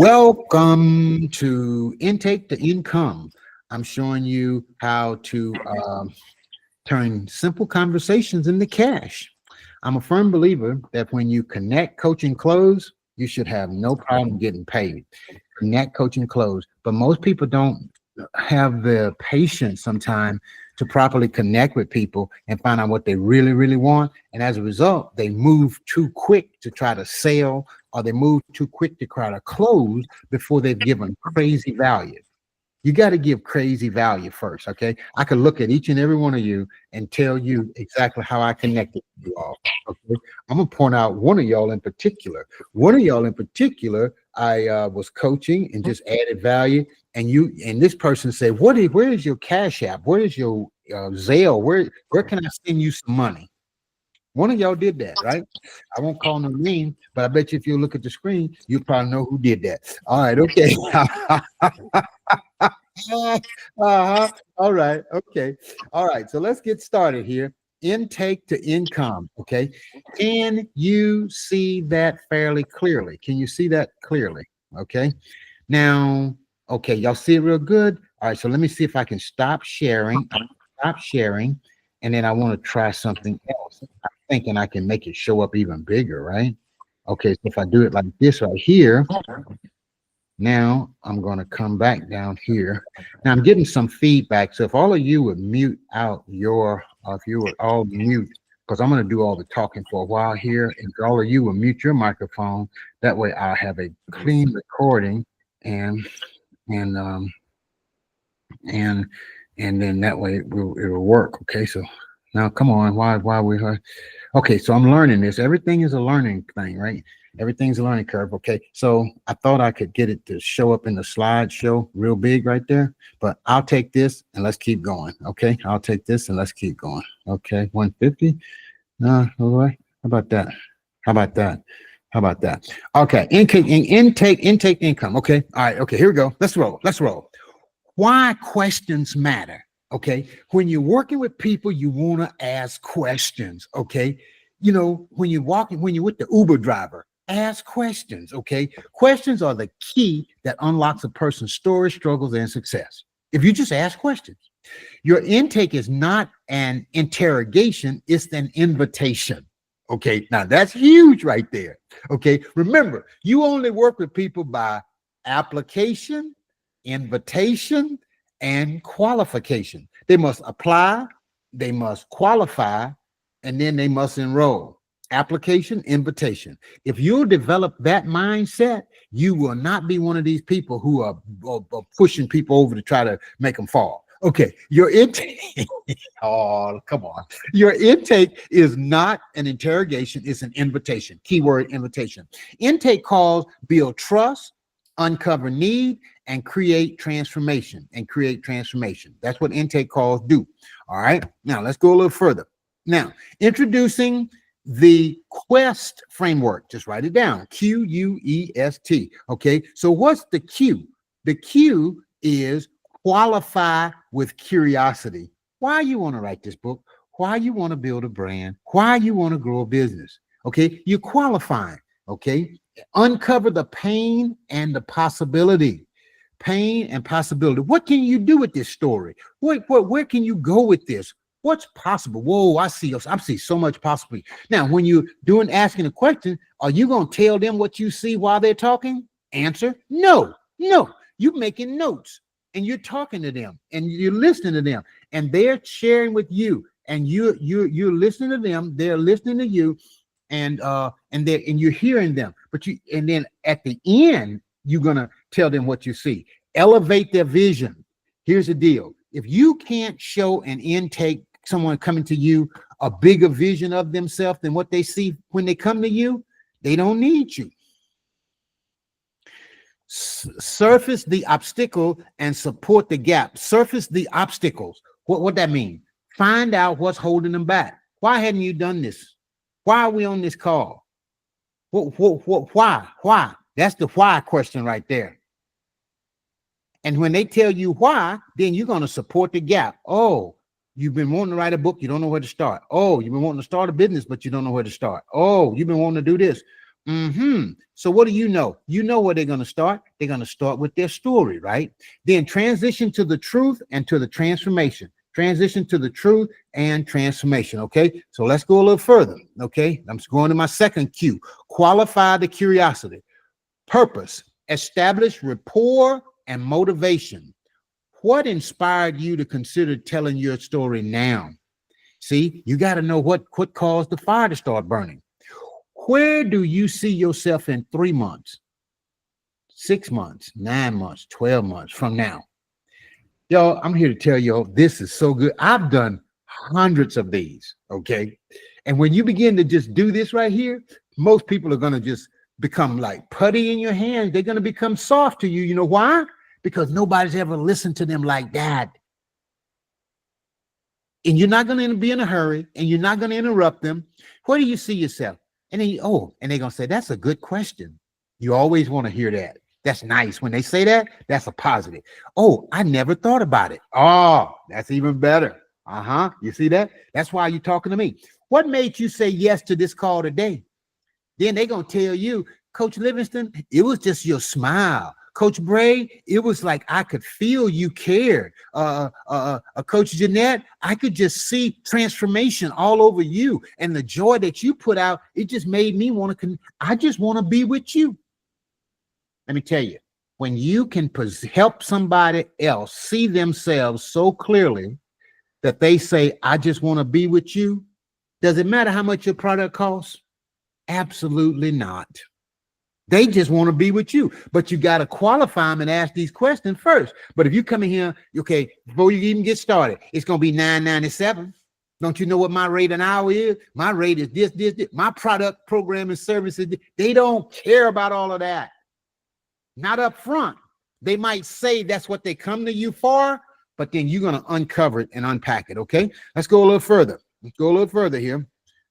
Welcome to Intake to Income. I'm showing you how to turn simple conversations into cash. I'm a firm believer that when you connect, coach, and close, you should have no problem getting paid. Connect, coach, and close. But most people don't have the patience sometimes to properly connect with people and find out what they really, really want. And as a result, they move too quick to try to sell, or they move too quick to try to close before they've given crazy value. You got to give crazy value first, okay? I can look at each and every one of you and tell you exactly how I connected with you all, okay? I'm going to point out one of y'all in particular. One of y'all in particular, I was coaching and just added value, and this person said, where is your Cash App? Where is your Zelle? Where can I send you some money? One of y'all did that, right? I won't call no name, but I bet you if you look at the screen, you probably know who did that. All right, okay. All right, okay. All right, so let's get started here. Intake to income, okay? Can you see that fairly clearly? Can you see that clearly? Okay. Now, okay, y'all see it real good? All right, so let me see if I can stop sharing. Stop sharing, and then I want to try something else. I'm thinking I can make it show up even bigger, right? Okay, so if I do it like this right here, now I'm going to come back down here. Now I'm getting some feedback. So if all of you would mute out if you would all mute, because I'm going to do all the talking for a while here. And all of you will mute your microphone. That way I'll have a clean recording and then that way it'll work. Okay. So now come on. Why we heard? Okay. So I'm learning this. Everything is a learning thing, right? Everything's a learning curve. Okay, so I thought I could get it to show up in the slideshow real big right there, but I'll take this and let's keep going. Okay, I'll take this and let's keep going. Okay, 150. No, all right. How about that? How about that? How about that? Okay, intake income. Okay, all right. Okay, here we go. Let's roll. Let's roll. Why questions matter? Okay, when you're working with people, you want to ask questions. Okay, you know when you're with the Uber driver. Ask questions, okay? Questions are the key that unlocks a person's story, struggles, and success. If you just ask questions, your intake is not an interrogation, it's an invitation. Okay, now that's huge right there. Okay, remember, you only work with people by application, invitation, and qualification. They must apply, they must qualify, and then they must enroll. Application, invitation. If you'll develop that mindset, you will not be one of these people who are pushing people over to try to make them fall. Okay, your intake, oh, come on. Your intake is not an interrogation, it's an invitation. Keyword invitation. Intake calls build trust, uncover need, and create transformation. That's what intake calls do. All right, now let's go a little further. Now, introducing the QUEST framework. Just write it down. QUEST. Okay. So what's the Q? The Q is qualify with curiosity. Why you want to write this book? Why you want to build a brand? Why you want to grow a business? Okay. You're qualifying. Okay. Uncover the pain and the possibility. Pain and possibility. What can you do with this story? Where can you go with this? What's possible? Whoa, I see so much possibility. Now, when you're asking a question, are you going to tell them what you see while they're talking? Answer, no. You're making notes and you're talking to them and you're listening to them and they're sharing with you and you're listening to them. They're listening to you and you're hearing them. And then at the end, you're going to tell them what you see. Elevate their vision. Here's the deal. If you can't show an intake, someone coming to you, a bigger vision of themselves than what they see when they come to you, they don't need you. Surface the obstacle and support the gap. Surface the obstacles. What that mean? Find out what's holding them back. Why hadn't you done this? Why are we on this call? Why? That's the why question right there. And when they tell you why, then you're going to support the gap. Oh, you've been wanting to write a book. You don't know where to start. Oh, you've been wanting to start a business, but you don't know where to start. Oh, you've been wanting to do this. So what do you know? You know where they're going to start. They're going to start with their story, right? Then transition to the truth and to the transformation. Transition to the truth and transformation. Okay. So let's go a little further. Okay. I'm going to my second cue. Qualify the curiosity. Purpose. Establish rapport and motivation. What inspired you to consider telling your story now? See, you got to know what caused the fire to start burning. Where do you see yourself in 3 months, 6 months, 9 months, 12 months from now? Yo, I'm here to tell you, this is so good. I've done hundreds of these, okay? And when you begin to just do this right here, most people are going to just become like putty in your hands. They're going to become soft to you. You know why? Because nobody's ever listened to them like that. And you're not going to be in a hurry, and you're not going to interrupt them. Where do you see yourself? And then, and they're going to say, that's a good question. You always want to hear that. That's nice. When they say that, that's a positive. Oh, I never thought about it. Oh, that's even better. You see that? That's why you're talking to me. What made you say yes to this call today? Then they're going to tell you, Coach Livingston, it was just your smile. Coach Bray, it was like I could feel you cared. Coach Jeanette, I could just see transformation all over you, and the joy that you put out. It just made me want to. I just want to be with you. Let me tell you, when you can help somebody else see themselves so clearly that they say, "I just want to be with you," does it matter how much your product costs? Absolutely not. They just want to be with you, but you got to qualify them and ask these questions first. But if you come in here, okay, before you even get started, it's going to be $9.97. Don't you know what my rate an hour is? My rate is this. My product, program, and services, they don't care about all of that. Not up front. They might say that's what they come to you for, but then you're going to uncover it and unpack it, okay? Let's go a little further. Let's go a little further here.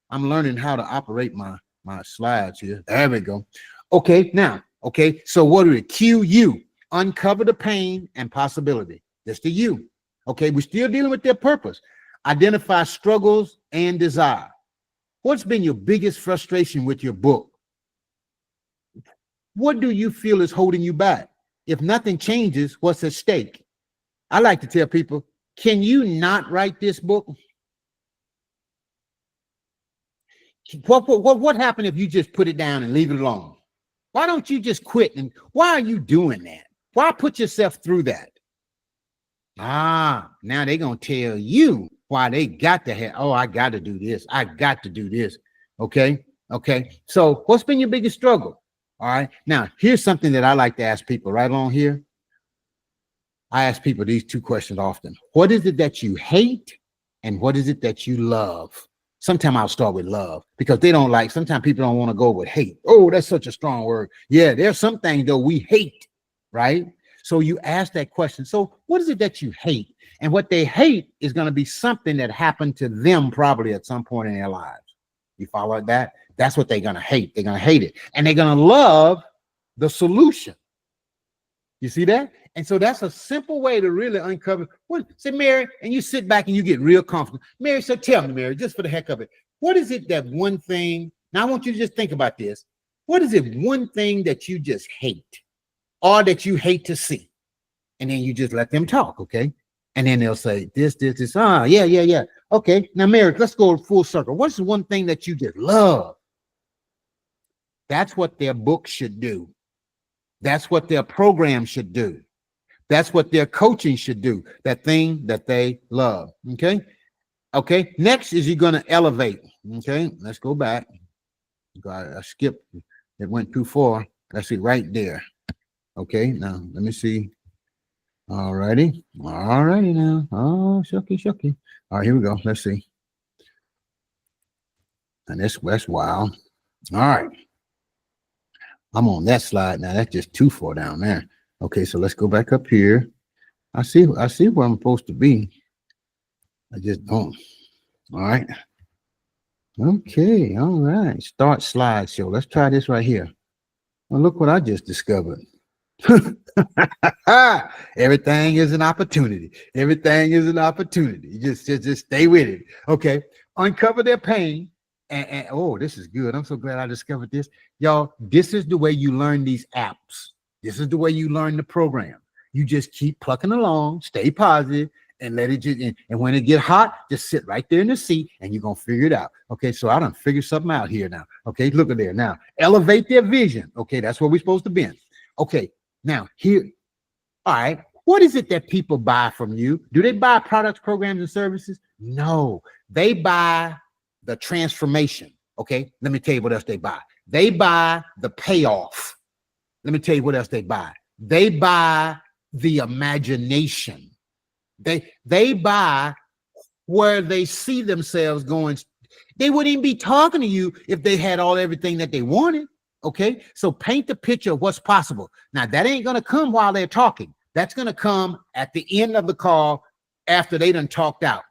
I'm learning how to operate my slides here. There we go. Okay, now, okay, so what are the QU? Uncover the pain and possibility. That's the U. Okay, we're still dealing with their purpose. Identify struggles and desire. What's been your biggest frustration with your book? What do you feel is holding you back? If nothing changes, what's at stake? I like to tell people, can you not write this book? What happened if you just put it down and leave it alone? Why don't you just quit? And why are you doing that? Why put yourself through that? Now they're going to tell you why they got to have, I got to do this. I got to do this. Okay. So what's been your biggest struggle? All right. Now, here's something that I like to ask people right along here. I ask people these two questions often. What is it that you hate? And what is it that you love? Sometimes I'll start with love because they don't like, sometimes people don't want to go with hate. Oh, that's such a strong word. Yeah, there's some things though we hate, right? So you ask that question. So what is it that you hate? And what they hate is going to be something that happened to them probably at some point in their lives. You follow that? That's what they're going to hate. They're going to hate it. And they're going to love the solution. You see that? And so that's a simple way to really uncover. Say, Mary, and you sit back and you get real comfortable. Mary, so tell me, Mary, just for the heck of it, what is it that one thing? Now, I want you to just think about this. What is it one thing that you just hate or that you hate to see? And then you just let them talk, okay? And then they'll say this. Yeah. Okay, now, Mary, let's go full circle. What's the one thing that you just love? That's what their book should do. That's what their program should do. That's what their coaching should do. That thing that they love. Okay. Next is you're going to elevate. Okay. Let's go back. I skipped. It went too far. Let's see right there. Okay. Now let me see. All righty now. Oh, shucky. All right, here we go. Let's see. And that's wild. All right. I'm on that slide now. That's just too far down there. Okay, so let's go back up here. I see where I'm supposed to be. I just don't. All right. Okay, all right. Start slideshow. Let's try this right here. Well, look what I just discovered. Everything is an opportunity. Everything is an opportunity. Just stay with it. Okay. Uncover their pain And oh, this is good. I'm so glad I discovered this. Y'all, this is the way you learn these apps. This is the way you learn the program. You just keep plucking along, stay positive, and let it just, and when it get hot, just sit right there in the seat and you're going to figure it out. Okay, so I done figured something out here now. Okay, look at there. Now, elevate their vision. Okay, that's where we're supposed to be. Okay, now here, all right, what is it that people buy from you? Do they buy products, programs, and services? No, they buy the transformation. Okay, let me tell you what else they buy. They buy the payoff. Let me tell you what else they buy. They buy the imagination. They buy where they see themselves going. They wouldn't even be talking to you if they had everything that they wanted. Okay, so paint the picture of what's possible. Now that ain't gonna come while they're talking. That's gonna come at the end of the call after they done talked out.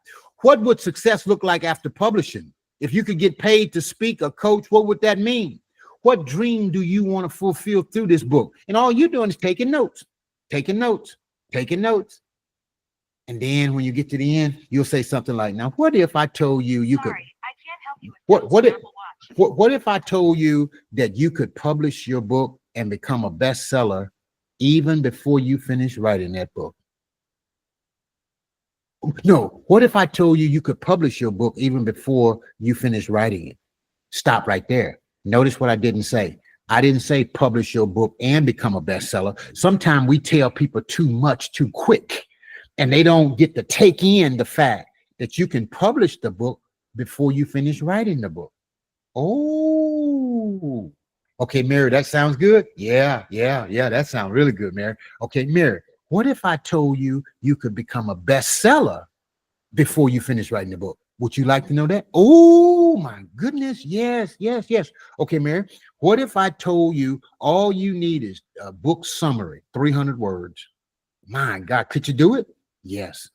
What would success look like after publishing? If you could get paid to speak or coach, what would that mean? What dream do you want to fulfill through this book? And all you're doing is taking notes, taking notes, taking notes. And then when you get to the end, you'll say something like, now, what if I told you you could, I can't help you with what if I told you that you could publish your book and become a bestseller even before you finish writing that book? No, what if I told you you could publish your book even before you finish writing it? Stop right there. Notice what I didn't say. I didn't say publish your book and become a bestseller. Sometimes we tell people too much too quick, and they don't get to take in the fact that you can publish the book before you finish writing the book. Oh, okay, Mary, that sounds good. Yeah, that sounds really good, Mary. Okay, Mary, what if I told you you could become a bestseller before you finish writing the book? Would you like to know that? Oh my goodness, yes. Okay, Mary, what if I told you all you need is a book summary, 300 words? My God, could you do it? Yes.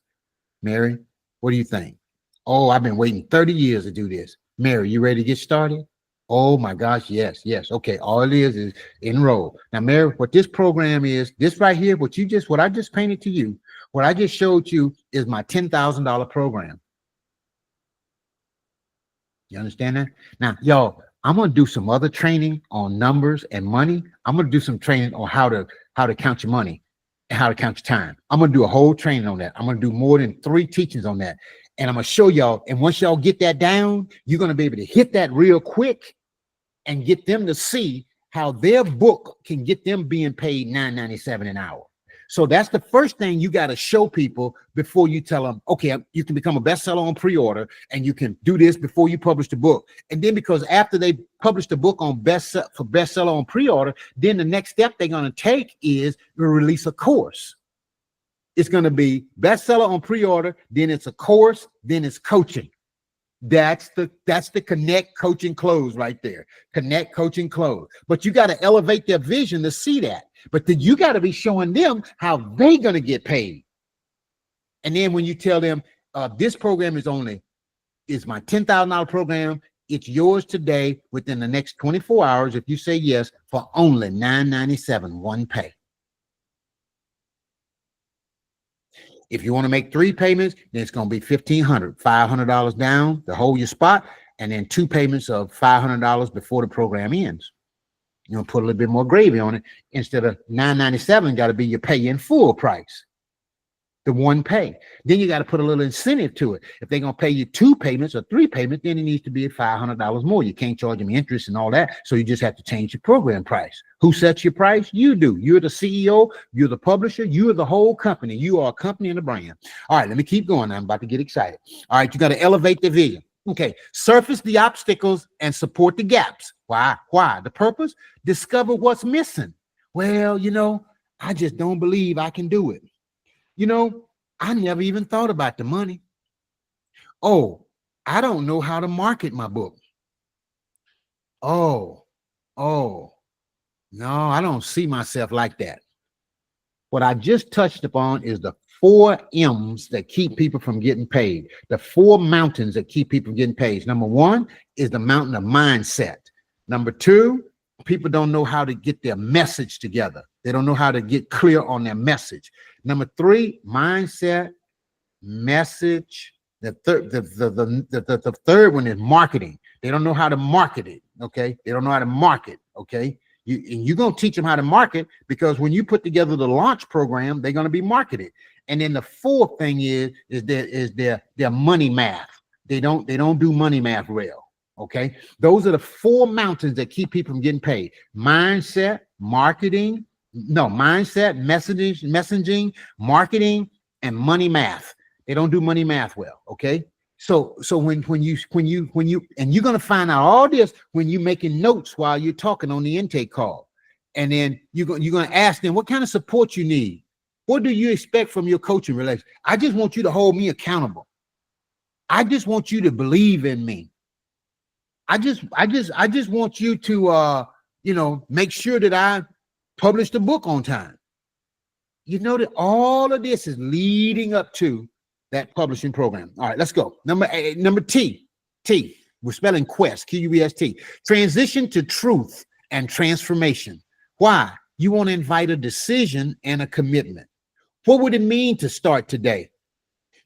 Mary, what do you think? Oh, I've been waiting 30 years to do this. Mary, you ready to get started? Oh my gosh, yes. Okay, all it is enroll. Now, Mary, what this program is, this right here, what I just painted to you, what I just showed you is my $10,000 program. You understand that? Now, y'all, I'm gonna do some other training on numbers and money. I'm gonna do some training on how to count your money and how to count your time. I'm gonna do a whole training on that. I'm gonna do more than 3 teachings on that. And I'm gonna show y'all. And once y'all get that down, you're gonna be able to hit that real quick and get them to see how their book can get them being paid $9.97 an hour. So that's the first thing you got to show people before you tell them, okay, you can become a bestseller on pre-order and you can do this before you publish the book. And then because after they publish the book on bestseller on pre-order, then the next step they're going to take is to release a course. It's going to be bestseller on pre-order, then it's a course, then it's coaching. That's the connect, coaching, close right there. Connect, coaching, close. But you got to elevate their vision to see that. But then you got to be showing them how they going to get paid. And then when you tell them this program is my $10,000 program, it's yours today within the next 24 hours if you say yes for only $9.97 one pay. If you want to make 3 payments, then it's going to be $1,500, $500 down to hold your spot, and then 2 payments of $500 before the program ends. You know, put a little bit more gravy on it. Instead of $9.97, got to be your pay in full price, the one pay. Then you got to put a little incentive to it. If they're going to pay you 2 payments or 3 payments, then it needs to be $500 more. You can't charge them interest and all that. So you just have to change your program price. Who sets your price? You do. You're the CEO. You're the publisher. You're the whole company. You are a company and a brand. All right, let me keep going. I'm about to get excited. All right, you got to elevate the vision. Okay, surface the obstacles and support the gaps. Why? The purpose? Discover what's missing. Well, I just don't believe I can do it. I never even thought about the money. Oh, I don't know how to market my book. Oh, no, I don't see myself like that. What I just touched upon is the 4 M's that keep people from getting paid. The 4 mountains that keep people from getting paid. Number 1 is the mountain of mindset. Number 2, people don't know how to get their message together. They don't know how to get clear on their message. Number 3, mindset, message. The third one is marketing. They don't know how to market it. Okay. They don't know how to market. Okay. You're going to teach them how to market, because when you put together the launch program, they're going to be marketed. And then the fourth thing is their money math. They don't do money math well. Okay. Those are the four mountains that keep people from getting paid: mindset, messaging, marketing, and money math. They don't do money math well. Okay. So when you and you're gonna find out all this when you're making notes while you're talking on the intake call, and then you're gonna ask them what kind of support you need. What do you expect from your coaching relationship? I just want you to hold me accountable. I just want you to believe in me. I just want you to make sure that I publish the book on time. You know that all of this is leading up to that publishing program. All right, let's go. Number T. We're spelling quest, QUEST. Transition to truth and transformation. Why? You want to invite a decision and a commitment. What would it mean to start today?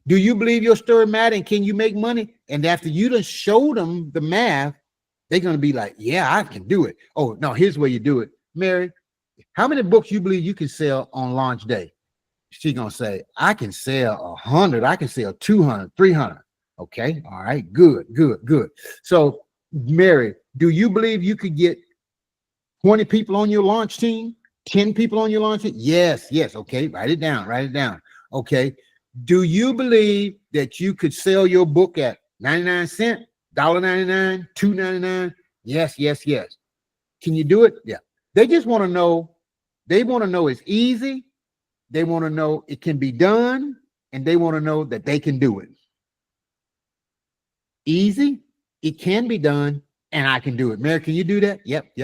Do you believe your story matter, and can you make money? And after you done show them the math, they're going to be like, yeah, I can do it. Oh, no, here's where you do it. Mary, how many books you believe you can sell on launch day? She's going to say, I can sell 100. I can sell 200, 300. Okay. All right. Good. So, Mary, do you believe you could get 20 people on your launch team? 10 people on your launch team? Yes. Okay. Write it down. Okay. Do you believe that you could sell your book at 99 cents, $1.99, $2.99? Yes. Can you do it? Yeah. They just want to know. They want to know it's easy. They want to know it can be done, and they want to know that they can do it. Easy, it can be done, and I can do it. Mary, can you do that? Yep.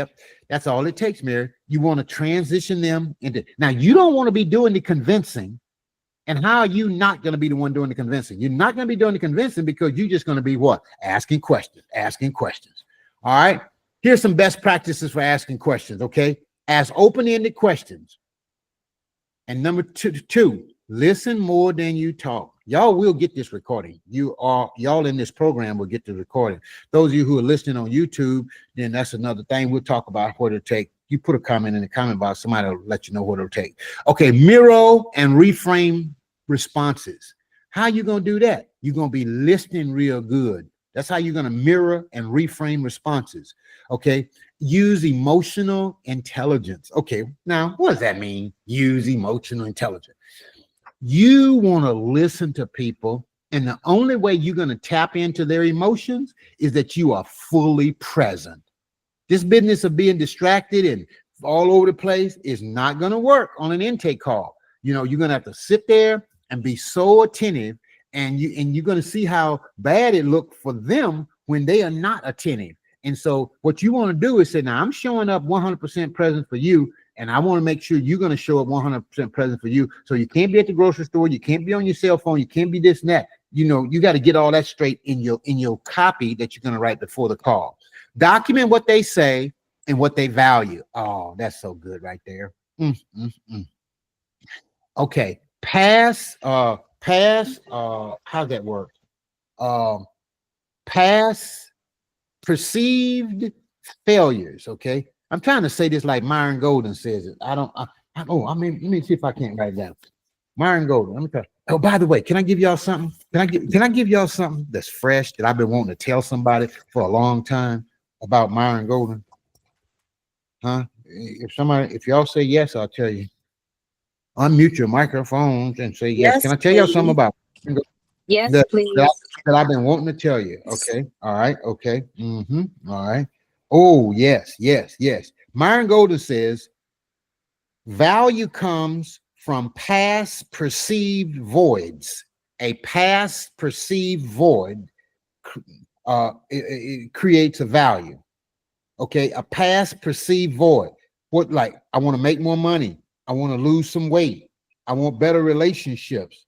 That's all it takes, Mary. You want to transition them into. Now, you don't want to be doing the convincing. And how are you not going to be the one doing the convincing? You're not going to be doing the convincing because you're just going to be what? Asking questions. All right. Here's some best practices for asking questions. Okay. Ask open-ended questions. And number two, listen more than you talk. Y'all will get this recording. Y'all in this program will get the recording. Those of you who are listening on YouTube, then that's another thing. We'll talk about what it'll take. You put a comment in the comment box, somebody will let you know what it'll take. Okay, mirror and reframe responses. How are you going to do that? You're going to be listening real good. That's how you're going to mirror and reframe responses. Okay. Use emotional intelligence. Okay. Now, what does that mean? Use emotional intelligence. You want to listen to people, and the only way you're going to tap into their emotions is that you are fully present. This business of being distracted and all over the place is not going to work on an intake call. You're going to have to sit there and be so attentive, and you're going to see how bad it looked for them when they are not attentive. And so what you want to do is say, now I'm showing up 100% present for you, and I want to make sure you're going to show up 100% present for you. So you can't be at the grocery store, you can't be on your cell phone, you can't be this and that. You got to get all that straight in your copy that you're going to write before the call. Document what they say and what they value. Oh, that's so good right there. Okay. How's that work? Past perceived failures. Okay. I'm trying to say this like Myron Golden says it. Let me see if I can't write it down. Myron Golden. Let me tell you. Oh, by the way, can I give y'all something? Can I give y'all something that's fresh that I've been wanting to tell somebody for a long time about Myron Golden? Huh? If y'all say yes, I'll tell you. Unmute your microphones and say yes. Can I tell y'all something about yes, please. That I've been wanting to tell you? Okay. All right. Okay. All right. Oh, yes. Myron Golden says value comes from past perceived voids. A past perceived void it creates a value. Okay, a past perceived void. What, like, I want to make more money. I want to lose some weight. I want better relationships.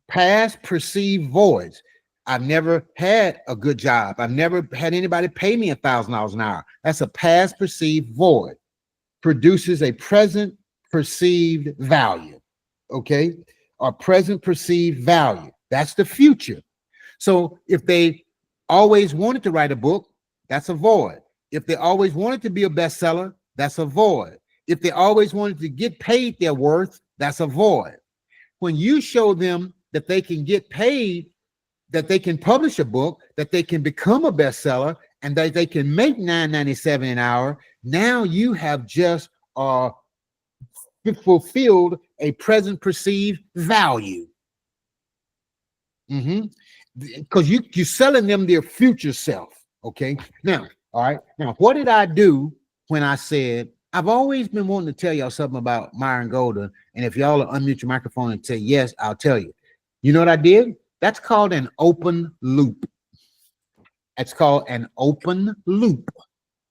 Past perceived voids. I've never had a good job. I've never had anybody pay me $1,000 an hour. That's a past perceived void. Produces a present perceived value. Okay, a present perceived value. That's the future. So if they always wanted to write a book, that's a void. If they always wanted to be a bestseller, that's a void. If they always wanted to get paid their worth, that's a void. When you show them that they can get paid, that they can publish a book, that they can become a bestseller, and that they can make $9.97 an hour, now you have just fulfilled a present perceived value. Because you're selling them their future self. Okay. Now, all right. Now, what did I do when I said, I've always been wanting to tell y'all something about Myron Golden, and if y'all will unmute your microphone and say yes, I'll tell you. You know what I did? That's called an open loop. That's called an open loop.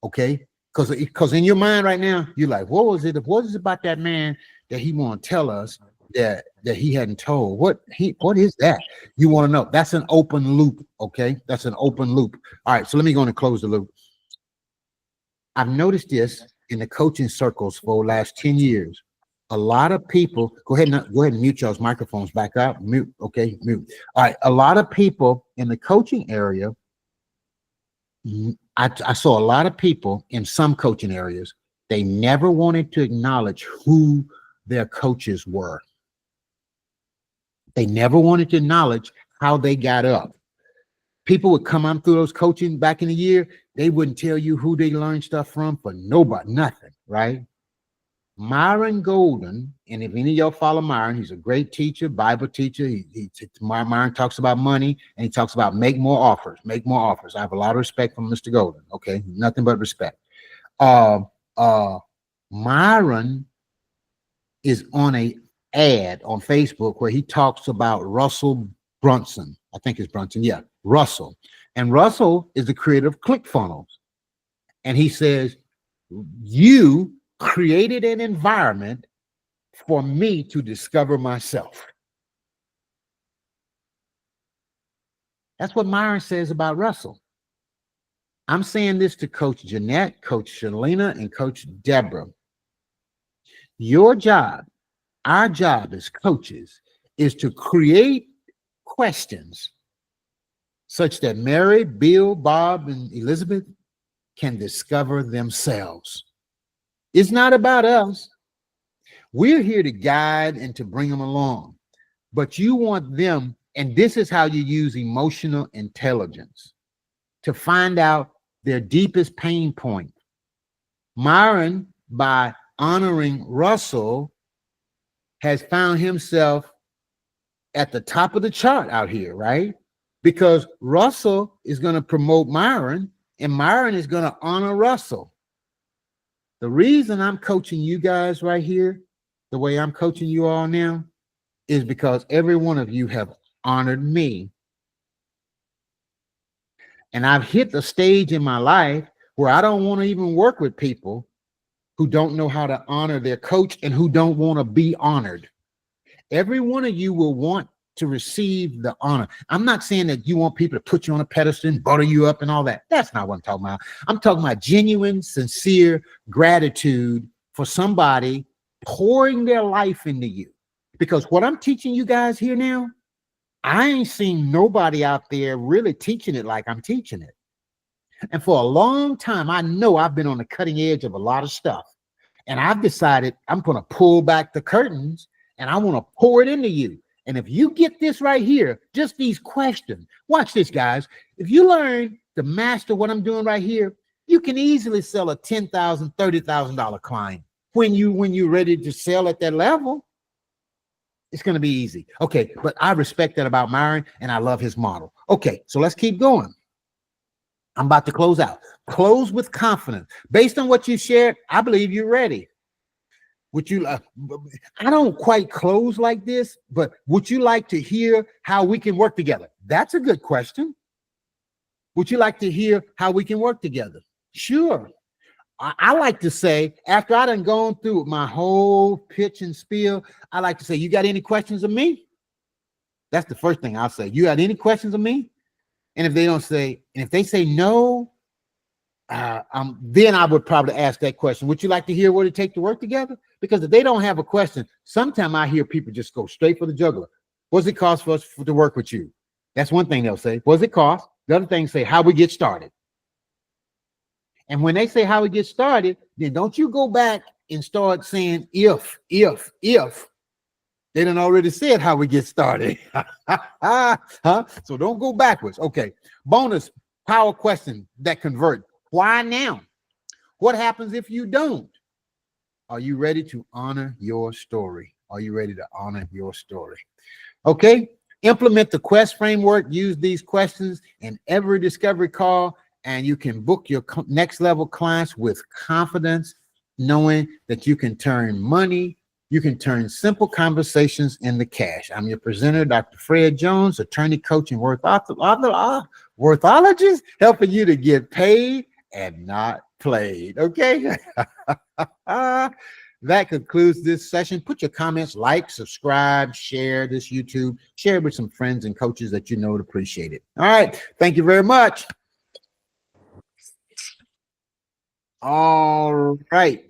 Okay. Because in your mind right now, you're like, what is it about that man that he want to tell us that he hadn't told? What is that? You want to know? That's an open loop. Okay. That's an open loop. All right. So let me go and close the loop. I've noticed this in the coaching circles for the last 10 years. A lot of people, go ahead and mute y'all's microphones back up. Mute. Okay. Mute. All right. A lot of people in the coaching area, I saw a lot of people in some coaching areas, they never wanted to acknowledge who their coaches were. They never wanted to acknowledge how they got up. People would come on through those coaching back in the year, they wouldn't tell you who they learned stuff from for nobody, nothing, right? Myron Golden, and if any of y'all follow Myron, he's a great teacher, Bible teacher. Myron talks about money, and he talks about make more offers. I have a lot of respect for Mr. Golden. Okay, nothing but respect. Myron is on a ad on Facebook where he talks about Russell Brunson. I think it's Brunson. Yeah, Russell. And Russell is the creator of ClickFunnels. And he says, you created an environment for me to discover myself. That's what Myron says about Russell. I'm saying this to Coach Jeanette, Coach Shalina, and Coach Deborah. Your job, our job as coaches, is to create questions such that Mary, Bill, Bob, and Elizabeth can discover themselves. It's not about us. We're here to guide and to bring them along. But you want them, and this is how you use emotional intelligence to find out their deepest pain point. Myron, by honoring Russell, has found himself at the top of the chart out here, right? Because Russell is going to promote Myron, and Myron is going to honor Russell. The reason I'm coaching you guys right here, the way I'm coaching you all now, is because every one of you have honored me. And I've hit the stage in my life where I don't want to even work with people who don't know how to honor their coach and who don't want to be honored. Every one of you will want to receive the honor. I'm not saying that you want people to put you on a pedestal and butter you up and all that. That's not what I'm talking about. I'm talking about genuine, sincere gratitude for somebody pouring their life into you. Because what I'm teaching you guys here now, I ain't seen nobody out there really teaching it like I'm teaching it. And for a long time, I know I've been on the cutting edge of a lot of stuff. And I've decided I'm going to pull back the curtains and I want to pour it into you. And if you get this right here, just these questions, watch this, guys. If you learn to master what I'm doing right here, you can easily sell a $10,000, $30,000 client. When you're ready to sell at that level, it's going to be easy. Okay, but I respect that about Myron, and I love his model. Okay, so let's keep going. I'm about to close out. Close with confidence. Based on what you shared, I believe you're ready. Would you? I don't quite close like this, but would you like to hear how we can work together? That's a good question. Would you like to hear how we can work together? Sure. I like to say, after I done gone through my whole pitch and spiel, I like to say, you got any questions of me? That's the first thing I'll say. You got any questions of me? And if they don't say, and if they say no, then I would probably ask that question. Would you like to hear what it takes to work together? Because if they don't have a question, sometimes I hear people just go straight for the jugular. What does it cost for us to work with you? That's one thing they'll say. What does it cost? The other things say how we get started. And when they say how we get started, then don't you go back and start saying if. They done already said how we get started. Huh? So don't go backwards. Okay. Bonus power question that convert. Why now? What happens if you don't? Are you ready to honor your story? Are you ready to honor your story? Okay. Implement the quest framework. Use these questions in every discovery call, and you can book your next level clients with confidence, knowing that you can turn money, you can turn simple conversations into cash. I'm your presenter, Dr. Fred Jones, attorney, coach, and worthologist, helping you to get paid and not played. Okay. That concludes this session. Put your comments, like, subscribe, share this YouTube, share it with some friends and coaches that you know would appreciate it. All right. Thank you very much. All right.